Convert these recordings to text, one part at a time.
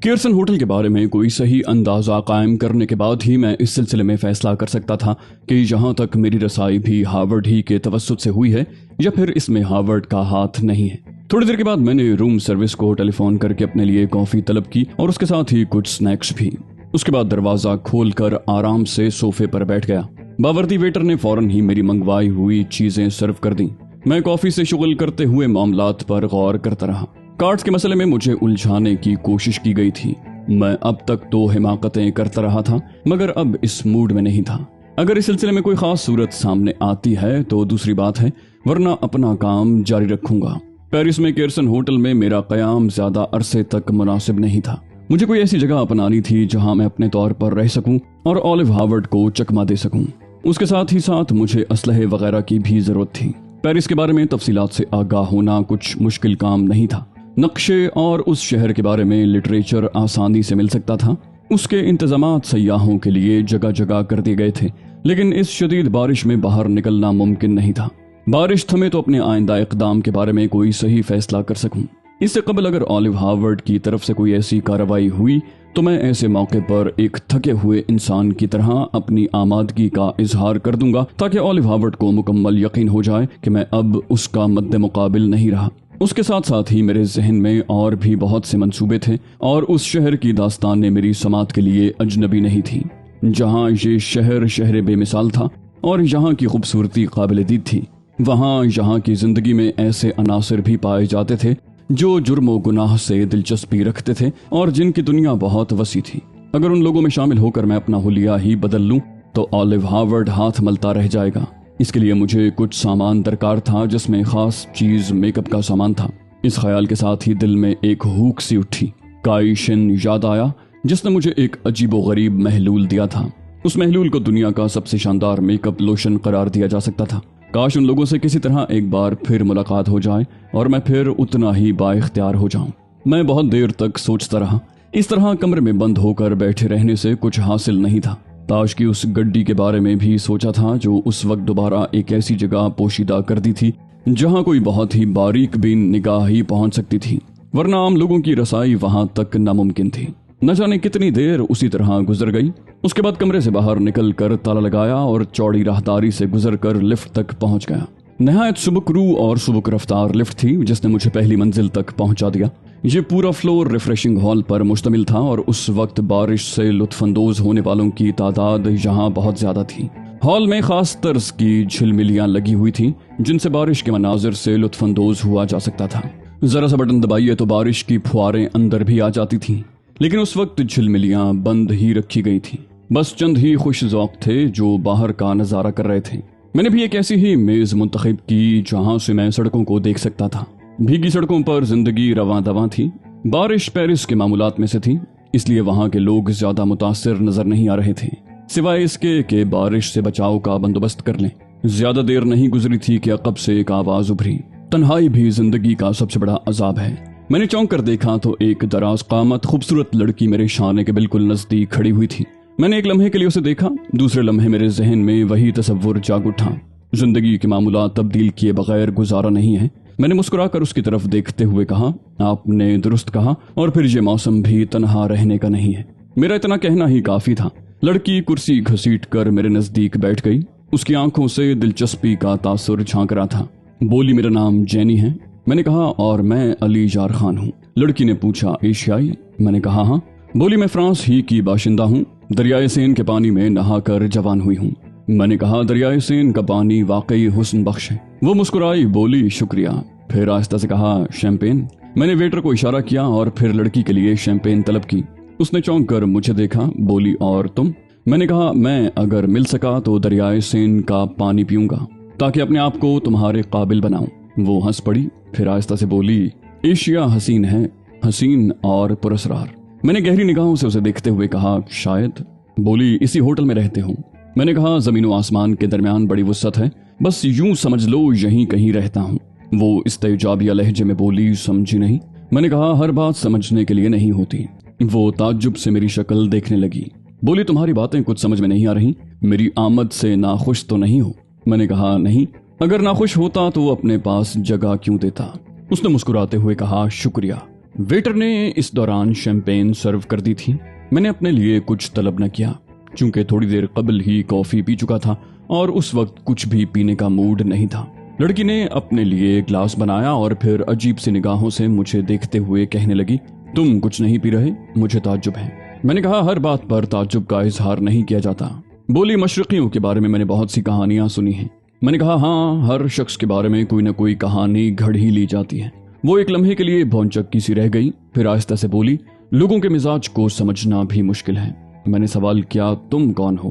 केयरसन hotel के बारे में कोई सही अंदाजा कायम करने के बाद ही मैं इस सिलसिले में फैसला कर सकता था कि जहां तक मेरी रसाई भी हार्वर्ड ही के तवस्सुत से हुई है या फिर इसमें हार्वर्ड का हाथ नहीं है। थोड़ी देर के बाद मैंने रूम सर्विस को टेलीफोन करके अपने लिए कॉफी तलब की और उसके साथ ही कुछ स्नैक्स भी। उसके बाद दरवाजा खोलकर आराम से सोफे पर बैठ गया। बावर्दी वेटर ने फौरन ही मेरी मंगवाई हुई चीजें सर्व कर दी। मैं कॉफी से शुगल करते हुए मामलात पर गौर करता रहा। कार्ड्स के मसले में मुझे उलझाने की कोशिश की गई थी। मैं अब तक तो हिमाकतें करता रहा था मगर अब इस मूड में नहीं था। अगर इस सिलसिले में कोई खास सूरत सामने आती है तो दूसरी बात है, वरना अपना काम जारी रखूंगा। पेरिस में केयरसन होटल में मेरा कयाम ज्यादा अरसे तक मुनासिब नहीं था। मुझे कोई ऐसी जगह अपनानी थी जहां मैं अपने तौर पर रह सकूं और ऑलिव हार्वर्ड को चकमा दे सकूं। उसके साथ ही साथ मुझे असलहे वगैरह की भी जरूरत थी। पेरिस के बारे में तफसीलात से आगाह होना कुछ मुश्किल काम नहीं था। नक्शे और उस शहर के बारे में लिटरेचर आसानी से मिल सकता था। उसके इंतजामात सयाहों के लिए जगह जगह कर दिए गए थे, लेकिन इस शदीद बारिश में बाहर निकलना मुमकिन नहीं था। बारिश थमे तो अपने आइंदा इक़दाम के बारे में कोई सही फैसला कर सकूं। इससे कबल अगर ऑलिव हार्वर्ड की तरफ से कोई ऐसी कार्रवाई हुई तो मैं ऐसे मौके पर एक थके हुए इंसान की तरह अपनी आमादगी का इजहार कर दूंगा ताकि ऑलिव हार्वर्ड को मुकम्मल यकीन हो जाए कि मैं अब उसका मद्दे मुकाबिल नहीं रहा। उसके साथ साथ ही मेरे जहन में और भी बहुत से मंसूबे थे और उस शहर की दास्तानें मेरी समात के लिए अजनबी नहीं थी। जहाँ ये शहर बेमिसाल था और यहाँ की खूबसूरती काबिल दीद थी, वहाँ यहाँ की जिंदगी में ऐसे अनासर भी पाए जाते थे जो जुर्म व गुनाह से दिलचस्पी रखते थे और जिनकी दुनिया बहुत वसी थी। अगर उन लोगों में शामिल होकर मैं अपना हुलिया ही बदल लूं तो ऑलिव हार्वर्ड हाथ मलता रह जाएगा। इसके लिए मुझे कुछ सामान दरकार था जिसमें खास चीज मेकअप का सामान था। इस ख्याल के साथ ही दिल में एक हुक सी उठी। काई शिन याद आया जिसने मुझे एक अजीबो गरीब महलूल दिया था। उस महलूल को दुनिया का सबसे शानदार मेकअप लोशन करार दिया जा सकता था। काश उन लोगों से किसी तरह एक बार फिर मुलाकात हो जाए और मैं फिर उतना ही बाइख्तियार हो जाऊं। मैं बहुत देर तक सोचता रहा। इस तरह कमरे में बंद होकर बैठे रहने से कुछ हासिल नहीं था। ताश की उस गड्डी के बारे में भी सोचा था जो उस वक्त दोबारा एक ऐसी जगह पोशीदा कर दी थी जहां कोई बहुत ही बारीक बीन निगाह ही पहुंच सकती थी, वरना आम लोगों की रसाई वहां तक नामुमकिन थी। न जाने कितनी देर उसी तरह गुजर गई। उसके बाद कमरे से बाहर निकल कर ताला लगाया और चौड़ी राहदारी से गुजर कर लिफ्ट तक पहुंच गया। नहायत सुबुकरू और सुबुक रफ्तार लिफ्ट थी जिसने मुझे पहली मंजिल तक पहुंचा दिया। ये पूरा फ्लोर रिफ्रेशिंग हॉल पर मुश्तमिल था और उस वक्त बारिश से लुत्फानंदोज होने वालों की तादाद यहाँ बहुत ज्यादा थी। हॉल में खास तर्ज की झिलमिलियां लगी हुई थी जिनसे बारिश के मनाजिर से लुत्फानंदोज हुआ जा सकता था। जरा सा बटन दबाइए तो बारिश की फुहारें अंदर भी आ जाती थी, लेकिन उस वक्त झिलमिलियां बंद ही रखी गई थी। बस चंद ही खुश ज़ौक़ थे जो बाहर का नजारा कर रहे थे। मैंने भी एक ऐसी ही मेज मुंतखब की जहां से मैं सड़कों को देख सकता था। भीगी सड़कों पर जिंदगी रवां दवां थी। बारिश पेरिस के मामूलात में से थी, इसलिए वहां के लोग ज्यादा मुतासिर नजर नहीं आ रहे थे, सिवाय इसके कि बारिश से बचाव का बंदोबस्त कर लें। ज्यादा देर नहीं गुजरी थी कि अकब से एक आवाज उभरी, तन्हाई भी जिंदगी का सबसे बड़ा अजाब है। मैंने चौंक कर देखा तो एक दराज कामत खूबसूरत लड़की मेरे शाने के बिल्कुल नजदीक खड़ी हुई थी। मैंने एक लम्हे के लिए उसे देखा, दूसरे लम्हे मेरे जहन में वही तसव्वुर जाग उठा। जिंदगी के मामूलात तब्दील किए बगैर गुजारा नहीं है। मैंने मुस्कुराकर उसकी तरफ देखते हुए कहा, आपने दुरुस्त कहा और फिर ये मौसम भी तन्हा रहने का नहीं है। मेरा इतना कहना ही काफी था। लड़की कुर्सी घसीट कर मेरे नजदीक बैठ गई। उसकी आंखों से दिलचस्पी का तासुर झांक रहा था। बोली, मेरा नाम जैनी है। मैंने कहा, और मैं अली जार खान हूँ। लड़की ने पूछा, एशियाई? मैंने कहा हाँ। बोली, मैं फ्रांस ही की बाशिंदा हूँ। दरियाए सेन के पानी में नहाकर जवान हुई हूँ। मैंने कहा, दरियाए सेन का पानी वाकई हुस्न बख्श है। वो मुस्कुराई, बोली शुक्रिया। फिर आहिस्ता से कहा, शैंपेन? मैंने वेटर को इशारा किया और फिर लड़की के लिए शैंपेन तलब की। उसने चौंक कर मुझे देखा, बोली, और तुम? मैंने कहा, मैं अगर मिल सका तो दरियाए सेन का पानी पीऊंगा ताकि अपने आप को तुम्हारे काबिल बनाऊं। वो हंस पड़ी, फिर आहिस्ता से बोली, एशिया हसीन है, हसीन और पुरस्रार। मैंने गहरी निगाहों से उसे देखते हुए कहा, शायद। बोली, इसी होटल में रहते हो? मैंने कहा, जमीन व आसमान के दरमियान बड़ी वुसअत है, बस यूं समझ लो यहीं कहीं रहता हूँ। वो इस्तेजाबिया लहजे में बोली, समझी नहीं। मैंने कहा, हर बात समझने के लिए नहीं होती। वो ताज्जुब से मेरी शक्ल देखने लगी। बोली, तुम्हारी बातें कुछ समझ में नहीं आ रही। मेरी आमद से नाखुश तो नहीं हो? मैंने कहा, नहीं। अगर नाखुश होता तो वो अपने पास जगह क्यों देता? उसने मुस्कुराते हुए कहा, शुक्रिया। वेटर ने इस दौरान शैंपेन सर्व कर दी थी। मैंने अपने लिए कुछ तलब न किया, चूंकि थोड़ी देर कबल ही कॉफी पी चुका था और उस वक्त कुछ भी पीने का मूड नहीं था। लड़की ने अपने लिए ग्लास बनाया और फिर अजीब सी निगाहों से मुझे देखते हुए कहने लगी, तुम कुछ नहीं पी रहे? मुझे ताज्जुब है। मैंने कहा, हर बात पर ताज्जुब का इजहार नहीं किया जाता। बोली, मशरकियों के बारे में मैंने बहुत सी कहानियां सुनी हैं। मैंने कहा, हाँ, हर शख्स के बारे में कोई ना कोई कहानी घड़ ही ली जाती है। वो एक लम्हे के लिए भौंचक्की सी रह गई, फिर आहिस्ता से बोली, लोगों के मिजाज को समझना भी मुश्किल है। मैंने सवाल किया, तुम कौन हो?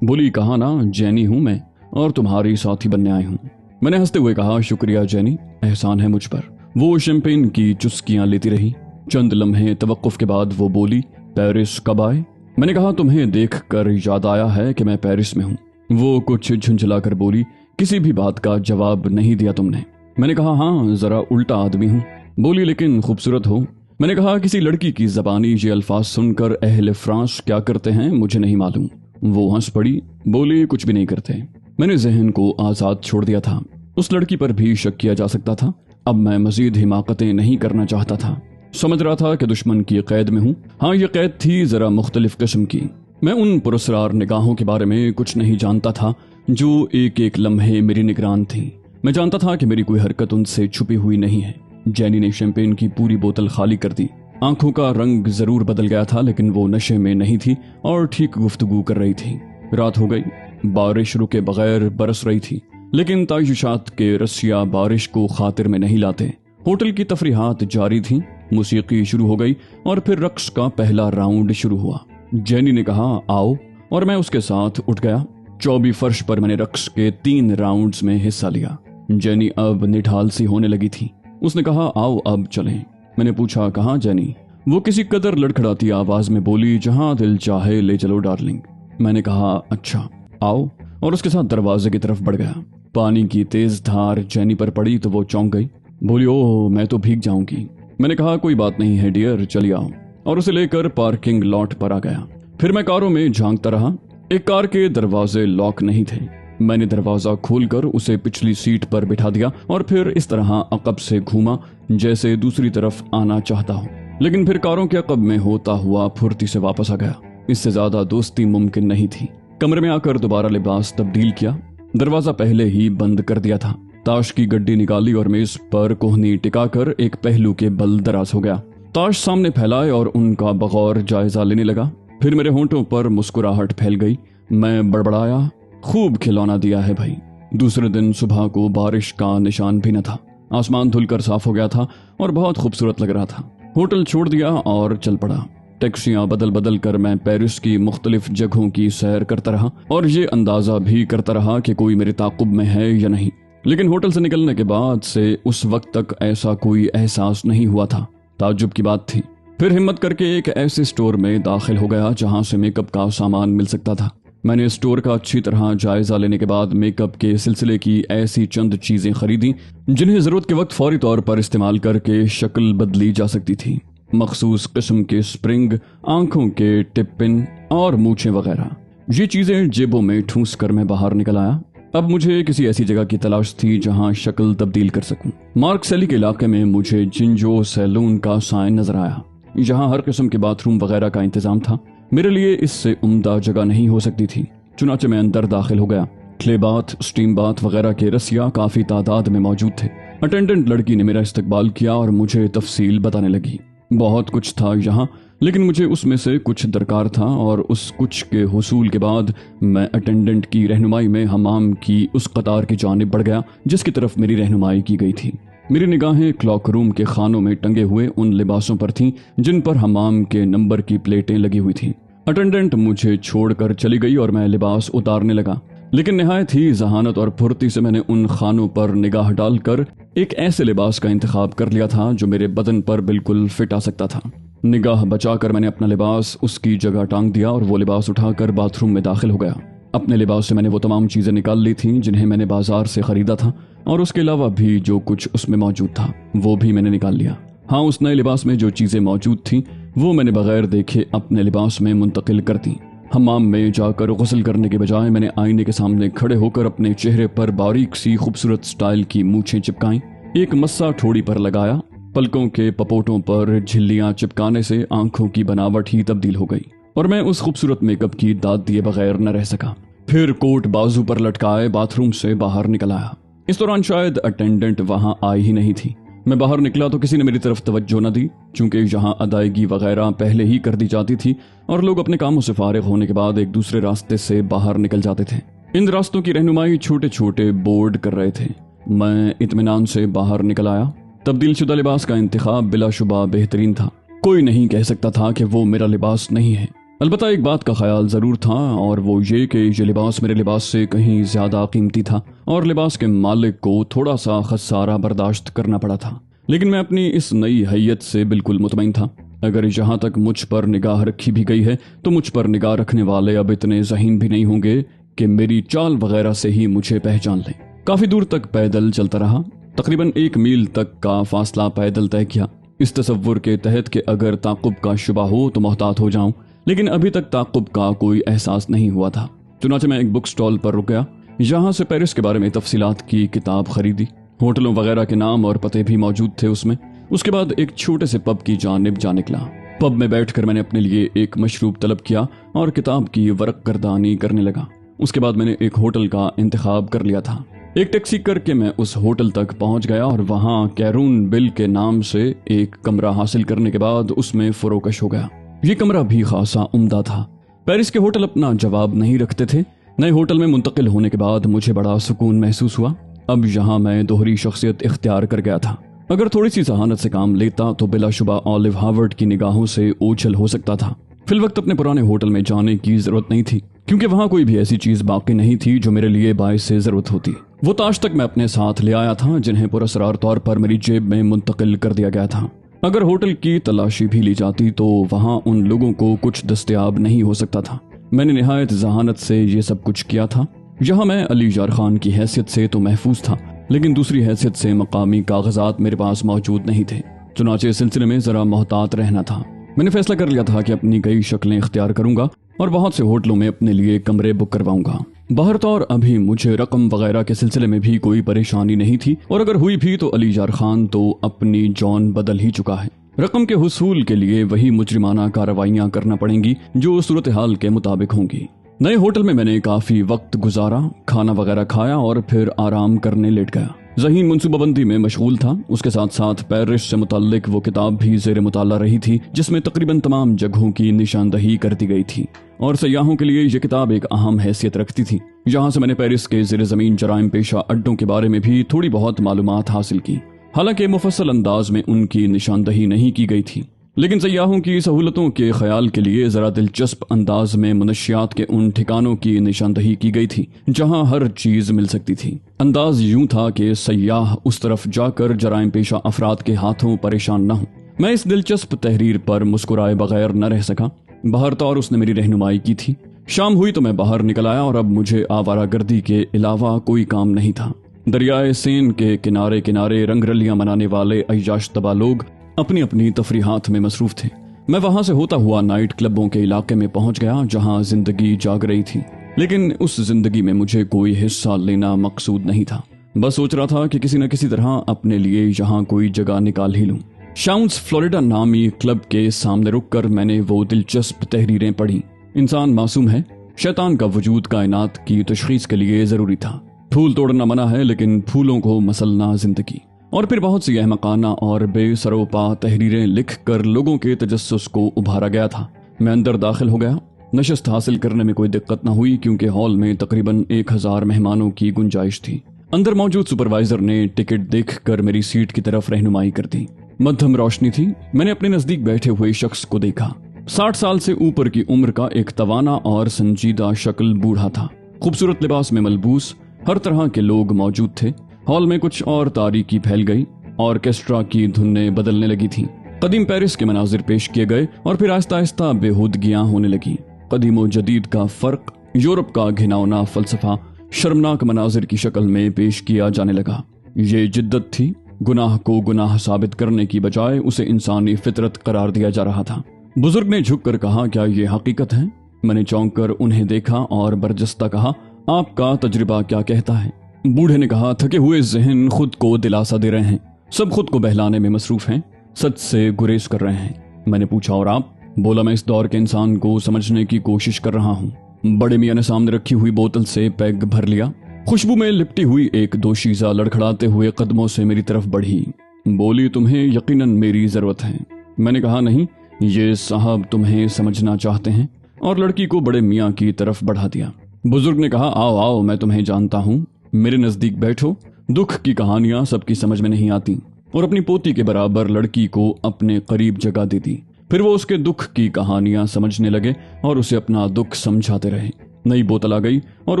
बोली, कहा ना, जैनी हूं मैं और तुम्हारी साथी बनने आई हूं। मैंने हंसते हुए कहा, शुक्रिया जैनी, एहसान है मुझ पर। वो शैंपेन की चुस्कियां लेती रही। चंद लम्हे तवक्कुफ के बाद वो बोली, पेरिस कब आए? मैंने कहा, तुम्हें देख कर याद आया है कि मैं पेरिस में हूँ। वो कुछ झुंझला कर बोली, किसी भी बात का जवाब नहीं दिया तुमने। मैंने कहा, हाँ, जरा उल्टा आदमी हूँ। बोली, लेकिन खूबसूरत हो। मैंने कहा, किसी लड़की की जबानी ये अल्फाज सुनकर अहले फ्रांस क्या करते हैं मुझे नहीं मालूम। वो हंस पड़ी, बोली, कुछ भी नहीं करते। मैंने जहन को आजाद छोड़ दिया था। उस लड़की पर भी शक किया जा सकता था। अब मैं मजीद हिमाकतें नहीं करना चाहता था। समझ रहा था कि दुश्मन की कैद में हूँ। हाँ, ये कैद थी जरा मुख्तलिफ किस्म की। मैं उन पुरस्कार निगाहों के बारे में कुछ नहीं जानता था जो एक एक लम्हे मेरी निगरान थी। मैं जानता था कि मेरी कोई हरकत उनसे छुपी हुई नहीं है। जैनी ने शैंपेन की पूरी बोतल खाली कर दी। आंखों का रंग जरूर बदल गया था, लेकिन वो नशे में नहीं थी और ठीक गुफ्तगू कर रही थी। रात हो गई, बारिश रुके बगैर बरस रही थी, लेकिन तायुशात के रसिया बारिश को खातिर में नहीं लाते। होटल की तफरीहात जारी थी। मौसीकी शुरू हो गई और फिर रक्स का पहला राउंड शुरू हुआ। जैनी ने कहा, आओ, और मैं उसके साथ उठ गया। चौबी फर्श पर मैंने रक्स के 3 राउंड्स में हिस्सा लिया। जैनी अब निढाल सी होने लगी थी। उसने कहा, आओ अब चलें। मैंने पूछा, कहाँ जैनी? वो किसी कदर लड़खड़ाती आवाज में बोली, जहां दिल चाहे ले चलो डार्लिंग। मैंने कहा, अच्छा आओ, और उसके साथ दरवाजे की तरफ बढ़ गया। पानी की तेज धार जैनी पर पड़ी तो वो चौंक गई। बोली, ओह, मैं तो भीग जाऊंगी। मैंने कहा, कोई बात नहीं है डियर, चली आओ, और उसे लेकर पार्किंग लॉट पर आ गया। फिर मैं कारों में झांकता रहा। एक कार के दरवाजे लॉक नहीं थे। मैंने दरवाजा खोलकर उसे पिछली सीट पर बिठा दिया और फिर इस तरह अकब से घूमा जैसे दूसरी तरफ आना चाहता हूँ, लेकिन फिर कारों के अकब में होता हुआ फुर्ती से वापस आ गया। इससे ज्यादा दोस्ती मुमकिन नहीं थी। कमरे में आकर दोबारा लिबास तब्दील किया। दरवाजा पहले ही बंद कर दिया था। ताश की गड्डी निकाली और मेज पर कोहनी टिकाकर एक पहलू के बल दराज हो गया। ताश सामने फैलाए और उनका बगौर जायजा लेने लगा। फिर मेरे होंठों पर मुस्कुराहट फैल गई। मैं बड़बड़ाया, खूब खिलौना दिया है भाई। दूसरे दिन सुबह को बारिश का निशान भी न था। आसमान धुलकर साफ हो गया था और बहुत खूबसूरत लग रहा था। होटल छोड़ दिया और चल पड़ा। टैक्सियां बदल बदल कर मैं पेरिस की मुख्तलिफ जगहों की सैर करता रहा और ये अंदाजा भी करता रहा कि कोई मेरे ताक़ुब में है या नहीं। लेकिन होटल से निकलने के बाद से उस वक्त तक ऐसा कोई एहसास नहीं हुआ था। ताज्जुब की बात थी। फिर हिम्मत करके एक ऐसे स्टोर में दाखिल हो गया जहां से मेकअप का सामान मिल सकता था। मैंने स्टोर का अच्छी तरह जायजा लेने के बाद मेकअप के सिलसिले की ऐसी चंद चीजें खरीदी जिन्हें जरूरत के वक्त फौरी तौर पर इस्तेमाल करके शक्ल बदली जा सकती थी। मखसूस किस्म के स्प्रिंग, आंखों के टिप पिन और मूछें वगैरह। ये चीजें जेबों में ठूंस कर मैं बाहर निकल आया। अब मुझे किसी ऐसी जगह की तलाश थी जहां शक्ल तब्दील कर सकूं। मार्क सैली के इलाके में मुझे जिंजो सैलून का साइन नजर आया, जहां हर किस्म के बाथरूम वगैरह का इंतजाम था। मेरे लिए इससे उम्दा जगह नहीं हो सकती थी। चुनाचे मैं अंदर दाखिल हो गया। क्ले बाथ, स्टीम बाथ वगैरह के रसिया काफी तादाद में मौजूद थे। अटेंडेंट लड़की ने मेरा इस्तकबाल किया और मुझे तफसील बताने लगी। बहुत कुछ था यहाँ, लेकिन मुझे उसमें से कुछ दरकार था और उस कुछ के हुसूल के बाद मैं अटेंडेंट की रहनुमाई में हमाम की उस कतार की जानिब बढ़ गया जिसकी तरफ मेरी रहनुमाई की गई थी। मेरी निगाहें क्लॉक रूम के खानों में टंगे हुए उन लिबासों पर थीं जिन पर हमाम के नंबर की प्लेटें लगी हुई थीं। अटेंडेंट मुझे छोड़कर चली गई और मैं लिबास उतारने लगा, लेकिन निहायत ही जहानत और फुर्ती से मैंने उन खानों पर निगाह डालकर एक ऐसे लिबास का इंतखाब कर लिया था जो मेरे बदन पर बिल्कुल फिट आ सकता था। निगाह बचाकर मैंने अपना लिबास उसकी जगह टांग दिया और वो लिबास उठाकर बाथरूम में दाखिल हो गया। अपने लिबास से मैंने वो तमाम चीजें निकाल ली थीं जिन्हें मैंने बाजार से खरीदा था और उसके अलावा भी जो कुछ उसमें मौजूद था वो भी मैंने निकाल लिया। हाँ, उस नए लिबास में जो चीजें मौजूद थीं वो मैंने बगैर देखे अपने लिबास में मुंतकिल कर दी। हमाम में जाकर गुस्ल करने के बजाय मैंने आईने के सामने खड़े होकर अपने चेहरे पर बारीक सी खूबसूरत स्टाइल की मूछें चिपकाईं, एक मस्सा ठोड़ी पर लगाया, पलकों के पपोटों पर झिल्लियां चिपकाने से आंखों की बनावट ही तब्दील हो गई और मैं उस खूबसूरत मेकअप की दाद दिए बगैर न रह सका। फिर कोट बाजू पर लटकाए बाथरूम से बाहर निकल आया। इस दौरान शायद अटेंडेंट वहां आई ही नहीं थी। मैं बाहर निकला तो किसी ने मेरी तरफ तवज्जो न दी, चूंकि यहाँ अदायगी वगैरह पहले ही कर दी जाती थी और लोग अपने कामों से फारिग होने के बाद एक दूसरे रास्ते से बाहर निकल जाते थे। इन रास्तों की रहनुमाई छोटे छोटे बोर्ड कर रहे थे। मैं इत्मीनान से बाहर निकल आया। तब्दील शुदा लिबास का इंतखाब बिलाशुबा बेहतरीन था। कोई नहीं कह सकता था कि वो मेरा लिबास नहीं है। अलबत्ता एक बात का ख्याल जरूर था और वो ये कि ये लिबास मेरे लिबास से कहीं ज्यादा कीमती था और लिबास के मालिक को थोड़ा सा खसारा बर्दाश्त करना पड़ा था। लेकिन मैं अपनी इस नई हैयत से बिल्कुल मुतमईन था। अगर यहाँ तक मुझ पर निगाह रखी भी गई है तो मुझ पर निगाह रखने वाले अब इतने ज़हीन भी नहीं होंगे कि मेरी चाल वगैरह से ही मुझे पहचान लें। काफी दूर तक पैदल चलता रहा। तकरीबन 1 मील तक का फासला पैदल तय किया, इस तसव्वुर के तहत कि अगर ताक़ुब का शुबा हो तो मोहतात हो जाऊं। लेकिन अभी तक ताक़ुब का कोई एहसास नहीं हुआ था। चुनाचे मैं एक बुक स्टॉल पर रुक गया। यहाँ से पेरिस के बारे में तफसीलात की किताब खरीदी। होटलों वगैरह के नाम और पते भी मौजूद थे उसमें। उसके बाद एक छोटे से पब की जानिब जा निकला। पब में बैठकर मैंने अपने लिए एक मशरूब तलब किया और किताब की वरक गर्दानी करने लगा। उसके बाद मैंने एक होटल का इंतखाब कर लिया था। एक टैक्सी करके मैं उस होटल तक पहुंच गया और वहां कैरून बिल के नाम से एक कमरा हासिल करने के बाद उसमें फरोकश हो गया। ये कमरा भी खासा उम्दा था। पेरिस के होटल अपना जवाब नहीं रखते थे। नए होटल में मुंतकिल होने के बाद मुझे बड़ा सुकून महसूस हुआ। अब यहाँ मैं दोहरी शख्सियत इख्तियार कर गया था। अगर थोड़ी सी जहानत से काम लेता तो बिलाशुबा ऑलिव हार्वर्ड की निगाहों से ओझल हो सकता था। फिलवक्त अपने पुराने होटल में जाने की जरूरत नहीं थी, क्योंकि वहां कोई भी ऐसी चीज बाकी नहीं थी जो मेरे लिए बाइस से जरूरत होती। वो ताज तक मैं अपने साथ ले आया था, जिन्हें पुरस्कार तौर पर मेरी जेब में मुंतकिल कर दिया गया था। अगर होटल की तलाशी भी ली जाती तो वहां उन लोगों को कुछ दस्तयाब नहीं हो सकता था। मैंने निहायत जहानत से ये सब कुछ किया था। यहाँ मैं अली जार खान की हैसियत से तो महफूज था, लेकिन दूसरी हैसियत से मकामी कागजात मेरे पास मौजूद नहीं थे। चुनाचे इस सिलसिले में जरा मोहतात रहना था। मैंने फैसला कर लिया था कि अपनी कई शक्लें इख्तियार करूंगा और बहुत से होटलों में अपने लिए कमरे बुक करवाऊंगा। बाहर तो और अभी मुझे रकम वगैरह के सिलसिले में भी कोई परेशानी नहीं थी, और अगर हुई भी तो अली जार खान तो अपनी जौन बदल ही चुका है। रकम के हुसूल के लिए वही मुजरिमाना कार्रवाइयां करना पड़ेंगी जो सूरत हाल के मुताबिक होंगी। नए होटल में मैंने काफी वक्त गुजारा, खाना वगैरह खाया और फिर आराम करने लेट गया। ज़हीन मुंसूबाबंदी में मशगूल था। उसके साथ साथ पेरिस से मुताल्लिक वो किताब भी ज़ेर मुताला रही थी जिसमें तकरीबन तमाम जगहों की निशानदही कर दी गई थी, और सयाहों के लिए ये किताब एक अहम हैसियत रखती थी। यहाँ से मैंने पेरिस के ज़ेर ज़मीन जराइम पेशा अड्डों के बारे में भी थोड़ी बहुत मालूमात हासिल की। हालांकि मुफस्सल अंदाज में उनकी निशानदही नहीं की गई थी, लेकिन सयाहों की सहूलतों के ख्याल के लिए जरा दिलचस्प अंदाज में मनशियात के उन ठिकानों की निशानदही की गई थी जहां हर चीज मिल सकती थी। अंदाज यूं था कि सयाह उस तरफ जाकर जराइम पेशा अफराद के हाथों परेशान न हो। मैं इस दिलचस्प तहरीर पर मुस्कुराए बगैर न रह सका। बाहर तौर उसने मेरी रहनुमाई की थी। शाम हुई तो मैं बाहर निकल आया और अब मुझे आवारागर्दी के अलावा कोई काम नहीं था। दरियाए सेन के किनारे किनारे रंगरलियां मनाने वाले अय्याश तबा लोग अपनी अपनी तफरीहात में मसरूफ थे। मैं वहां से होता हुआ नाइट क्लबों के इलाके में पहुंच गया जहां जिंदगी जाग रही थी, लेकिन उस जिंदगी में मुझे कोई हिस्सा लेना मकसूद नहीं था। बस सोच रहा था कि किसी न किसी तरह अपने लिए यहाँ कोई जगह निकाल ही लूं। शाउंस फ्लोरिडा नामी क्लब के सामने रुककर मैंने वो दिलचस्प तहरीरें पढ़ी। इंसान मासूम है, शैतान का वजूद कायनात की तशखीस के लिए जरूरी था। फूल तोड़ना मना है, लेकिन फूलों को मसलना जिंदगी। और फिर बहुत सी अहमकाना और बेसरोपा तहरीरें लिख कर लोगों के तजस्सुस को उभारा गया था। मैं अंदर दाखिल हो गया। नशस्त हासिल करने में कोई दिक्कत न हुई, क्योंकि हॉल में तकरीबन 1000 मेहमानों की गुंजाइश थी। अंदर मौजूद सुपरवाइजर ने टिकट देखकर मेरी सीट की तरफ रहनुमाई कर दी। मध्यम रोशनी थी। मैंने अपने नजदीक बैठे हुए शख्स को देखा। 60 साल से ऊपर की उम्र का एक तवाना और संजीदा शक्ल बूढ़ा था। खूबसूरत लिबास में मलबूस हर तरह के लोग मौजूद थे। हॉल में कुछ और तारीकी फैल गई। ऑर्केस्ट्रा की धुनें बदलने लगी थीं। कदीम पेरिस के मनाजिर पेश किए गए और फिर आहिस्ता आहिस्ता बेहूदगियां होने लगी। कदीम और जदीद का फर्क, यूरोप का घिनौना फलसफा शर्मनाक मनाजिर की शक्ल में पेश किया जाने लगा। ये जिद्दत थी। गुनाह को गुनाह साबित करने की बजाय उसे इंसानी फितरत करार दिया जा रहा था। बुजुर्ग ने झुककर कहा, क्या ये हकीकत है? मैंने चौंक कर उन्हें देखा और बरजस्ता कहा, आपका तजुर्बा क्या कहता है? बूढ़े ने कहा, थके हुए जहन खुद को दिलासा दे रहे हैं। सब खुद को बहलाने में मसरूफ हैं, सच से गुरेज कर रहे हैं। मैंने पूछा और आप? बोला मैं इस दौर के इंसान को समझने की कोशिश कर रहा हूँ। बड़े मियाँ ने सामने रखी हुई बोतल से पैग भर लिया। खुशबू में लिपटी हुई एक दोशीज़ा लड़खड़ाते हुए कदमों से मेरी तरफ बढ़ी। बोली तुम्हें यकीनन मेरी जरूरत है। मैंने कहा नहीं, ये साहब तुम्हें समझना चाहते हैं, और लड़की को बड़े मियाँ की तरफ बढ़ा दिया। बुजुर्ग ने कहा आओ आओ, मैं तुम्हें जानता हूँ, मेरे नजदीक बैठो। दुख की कहानियां सबकी समझ में नहीं आती, और अपनी पोती के बराबर लड़की को अपने करीब जगह दे दी। फिर वो उसके दुख की कहानियां समझने लगे और उसे अपना दुख समझाते रहे। नई बोतल आ गई और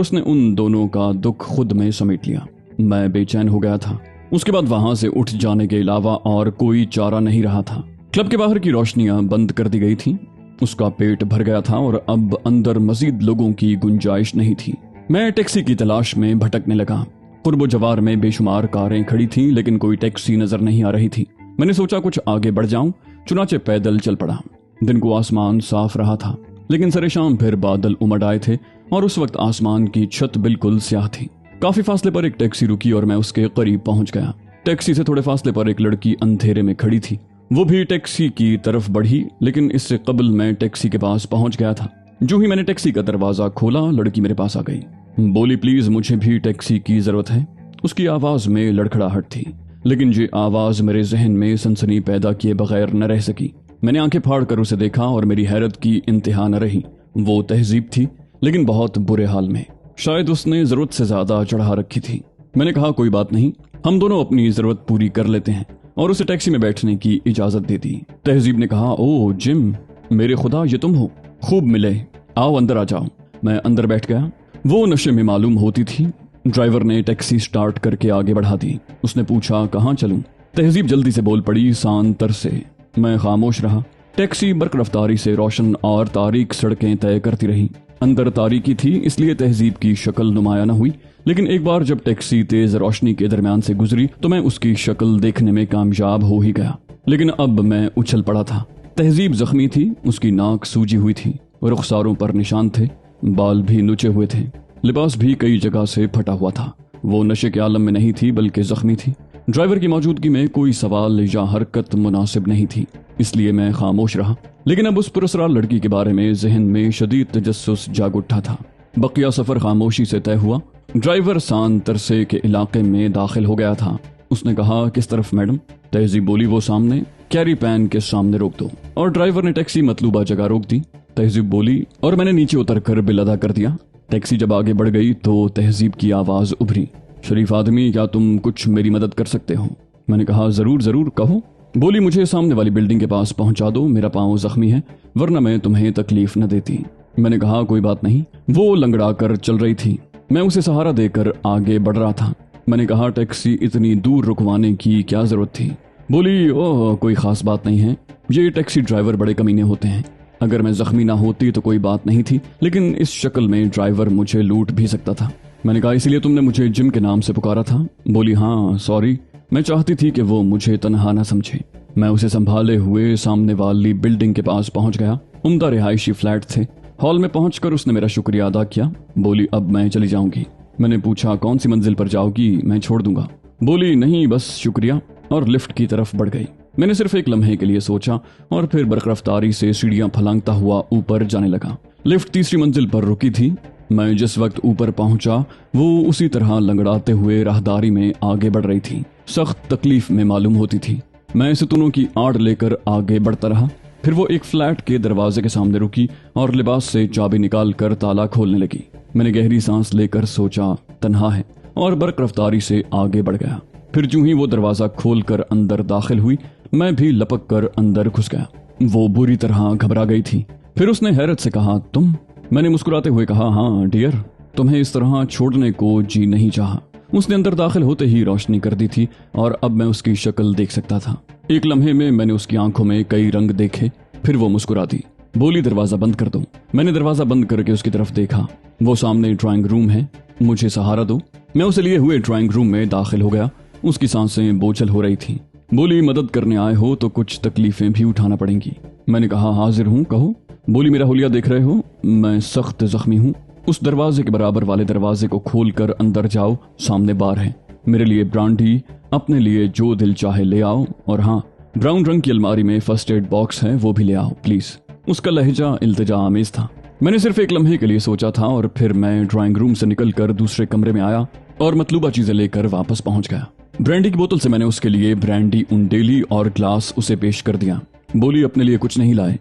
उसने उन दोनों का दुख खुद में समेट लिया। मैं बेचैन हो गया था। उसके बाद वहां से उठ जाने के अलावा और कोई चारा नहीं रहा था। क्लब के बाहर की रोशनियां बंद कर दी गई थी। उसका पेट भर गया था और अब अंदर मजीद लोगों की गुंजाइश नहीं थी। मैं टैक्सी की तलाश में भटकने लगा। कुर्बो जवार में बेशुमार कारें खड़ी थीं, लेकिन कोई टैक्सी नजर नहीं आ रही थी। मैंने सोचा कुछ आगे बढ़ जाऊं, चुनाचे पैदल चल पड़ा। दिन को आसमान साफ रहा था, लेकिन सरे शाम फिर बादल उमड़ आए थे और उस वक्त आसमान की छत बिल्कुल स्याह थी। काफी फासले पर एक टैक्सी रुकी और मैं उसके करीब पहुंच गया। टैक्सी से थोड़े फासले पर एक लड़की अंधेरे में खड़ी थी। वो भी टैक्सी की तरफ बढ़ी, लेकिन इससे कबल मैं टैक्सी के पास पहुंच गया था। जो ही मैंने टैक्सी का दरवाजा खोला, लड़की मेरे पास आ गई। बोली प्लीज, मुझे भी टैक्सी की जरूरत है। उसकी आवाज में लड़खड़ाहट थी, लेकिन ये आवाज मेरे जहन में सनसनी पैदा किए बगैर न रह सकी। मैंने आंखें फाड़ कर उसे देखा और मेरी हैरत की इंतहा न रही। वो तहजीब थी, लेकिन बहुत बुरे हाल में। शायद उसने जरूरत से ज्यादा चढ़ा रखी थी। मैंने कहा कोई बात नहीं, हम दोनों अपनी जरूरत पूरी कर लेते हैं, और उसे टैक्सी में बैठने की इजाजत दे दी। तहजीब ने कहा ओ जिम, मेरे खुदा ये तुम हो, खूब मिले, आओ अंदर आ जाओ। मैं अंदर बैठ गया। वो नशे में मालूम होती थी। ड्राइवर ने टैक्सी स्टार्ट करके आगे बढ़ा दी। उसने पूछा कहाँ चलूं? तहजीब जल्दी से बोल पड़ी शांतर से। मैं खामोश रहा। टैक्सी बरक रफ्तारी से रोशन और तारीक सड़कें तय करती रही। अंदर तारीकी थी, इसलिए तहजीब की शक्ल नुमाया न हुई, लेकिन एक बार जब टैक्सी तेज रोशनी के दरमियान से गुजरी तो मैं उसकी शक्ल देखने में कामयाब हो ही गया। लेकिन अब मैं उछल पड़ा था। तहजीब जख्मी थी, उसकी नाक सूजी हुई थी, रुखसारों पर निशान थे, बाल भी नुचे हुए थे, लिबास भी कई जगह से फटा हुआ था। वो नशे के आलम में नहीं थी, बल्कि जख्मी थी। ड्राइवर की मौजूदगी में कोई सवाल या हरकत मुनासिब नहीं थी, इसलिए मैं खामोश रहा। लेकिन अब उस पुरस्कार लड़की के बारे में जहन में शदीद तजस्सुस जाग उठा था। बकिया सफर खामोशी से तय हुआ। ड्राइवर सान तरसे के इलाके में दाखिल हो गया था। उसने कहा किस तरफ मैडम? तहजीब बोली वो सामने, कैरी पैन के सामने रोक दो, और ड्राइवर ने टैक्सी मतलूबा जगह रोक दी। तहजीब बोली और मैंने नीचे उतर कर बिल अदा कर दिया। टैक्सी जब आगे बढ़ गई तो तहजीब की आवाज उभरी, शरीफ आदमी, क्या तुम कुछ मेरी मदद कर सकते हो? मैंने कहा जरूर जरूर, कहो। बोली मुझे सामने वाली बिल्डिंग के पास पहुंचा दो, मेरा पाँव जख्मी है, वरना मैं तुम्हें तकलीफ न देती। मैंने कहा कोई बात नहीं। वो लंगड़ा कर चल रही थी। मैं उसे सहारा देकर आगे बढ़ रहा था। मैंने कहा टैक्सी इतनी दूर रुकवाने की क्या जरूरत थी? बोली ओह कोई खास बात नहीं है, ये टैक्सी ड्राइवर बड़े कमीने होते हैं। अगर मैं जख्मी ना होती तो कोई बात नहीं थी, लेकिन इस शक्ल में ड्राइवर मुझे लूट भी सकता था। मैंने कहा इसलिए तुमने मुझे जिम के नाम से पुकारा था? बोली हाँ सॉरी, मैं चाहती थी कि वो मुझे तन्हा ना समझे। मैं उसे संभाले हुए सामने वाली बिल्डिंग के पास पहुंच गया। उम्दा रिहायशी फ्लैट थे। हॉल में पहुंचकर उसने मेरा शुक्रिया अदा किया। बोली अब मैं चली जाऊंगी। मैंने पूछा कौन सी मंजिल पर जाओगी, मैं छोड़ दूंगा। बोली नहीं बस शुक्रिया, और लिफ्ट की तरफ बढ़ गई। मैंने सिर्फ एक लम्हे के लिए सोचा और फिर बरकरफ्तारी से सीढ़ियां फलांगता हुआ ऊपर जाने लगा। लिफ्ट तीसरी मंजिल पर रुकी थी। मैं जिस वक्त ऊपर पहुंचा वो उसी तरह लंगड़ाते हुए राहदारी में आगे बढ़ रही थी। सख्त तकलीफ में मालूम होती थी। मैं सितूनों की आड़ लेकर आगे बढ़ता रहा। फिर वो एक फ्लैट के दरवाजे के सामने रुकी और लिबास से चाबी निकाल कर ताला खोलने लगी। मैंने गहरी सांस लेकर सोचा तन्हा है, और बरक रफ्तारी से आगे बढ़ गया। फिर जो ही वो दरवाजा खोलकर अंदर दाखिल हुई, मैं भी लपक कर अंदर घुस गया। वो बुरी तरह घबरा गई थी। फिर उसने हैरत से कहा तुम? मैंने मुस्कुराते हुए कहा हाँ डियर, तुम्हें इस तरह छोड़ने को जी नहीं चाहा। उसने अंदर दाखिल होते ही रोशनी कर दी थी और अब मैं उसकी शक्ल देख सकता था। एक लम्हे में मैंने उसकी आंखों में कई रंग देखे। फिर वो मुस्कुरा दी। बोली दरवाजा बंद कर दो। मैंने दरवाजा बंद करके उसकी तरफ देखा। वो सामने ड्राइंग रूम है, मुझे सहारा दो। मैं उसे लिए हुए ड्राइंग रूम में दाखिल हो गया। उसकी सांसें बोझल हो रही थी। बोली मदद करने आए हो तो कुछ तकलीफें भी उठाना पड़ेंगी। मैंने कहा हाजिर हूँ, कहो। बोली मेरा हुलिया देख रहे हो, मैं सख्त जख्मी हूँ। उस दरवाजे के बराबर वाले दरवाजे को खोल कर अंदर जाओ, सामने बार है। मेरे लिए ब्रांडी अपने लिए जो दिल चाहे ले आओ, और हाँ, ब्राउन रंग की अलमारी में फर्स्ट एड बॉक्स है, वो भी ले आओ प्लीज। उसका लहजा इल्तिजा आमेज था। मैंने सिर्फ एक लम्हे के लिए सोचा था और फिर मैं ड्राइंग रूम से निकलकर दूसरे कमरे में आया और मतलूबा चीजें लेकर वापस पहुंच गया। ब्रांडी की बोतल से मैंने उसके लिए ब्रांडी उंडेली और ग्लास उसे पेश कर दिया। बोली अपने लिए कुछ नहीं लाए।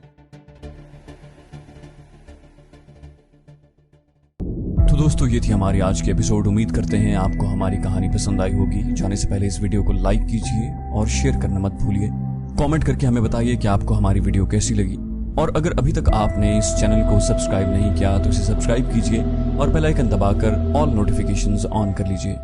तो दोस्तों, ये थी हमारी आज की एपिसोड। उम्मीद करते हैं आपको हमारी कहानी पसंद आई होगी। जाने से पहले इस वीडियो को लाइक कीजिए और शेयर करना मत भूलिए। कमेंट करके हमें बताइए कि आपको हमारी वीडियो कैसी लगी, और अगर अभी तक आपने इस चैनल को सब्सक्राइब नहीं किया तो इसे सब्सक्राइब कीजिए और बेल आइकन दबाकर ऑल नोटिफिकेशंस ऑन कर लीजिए।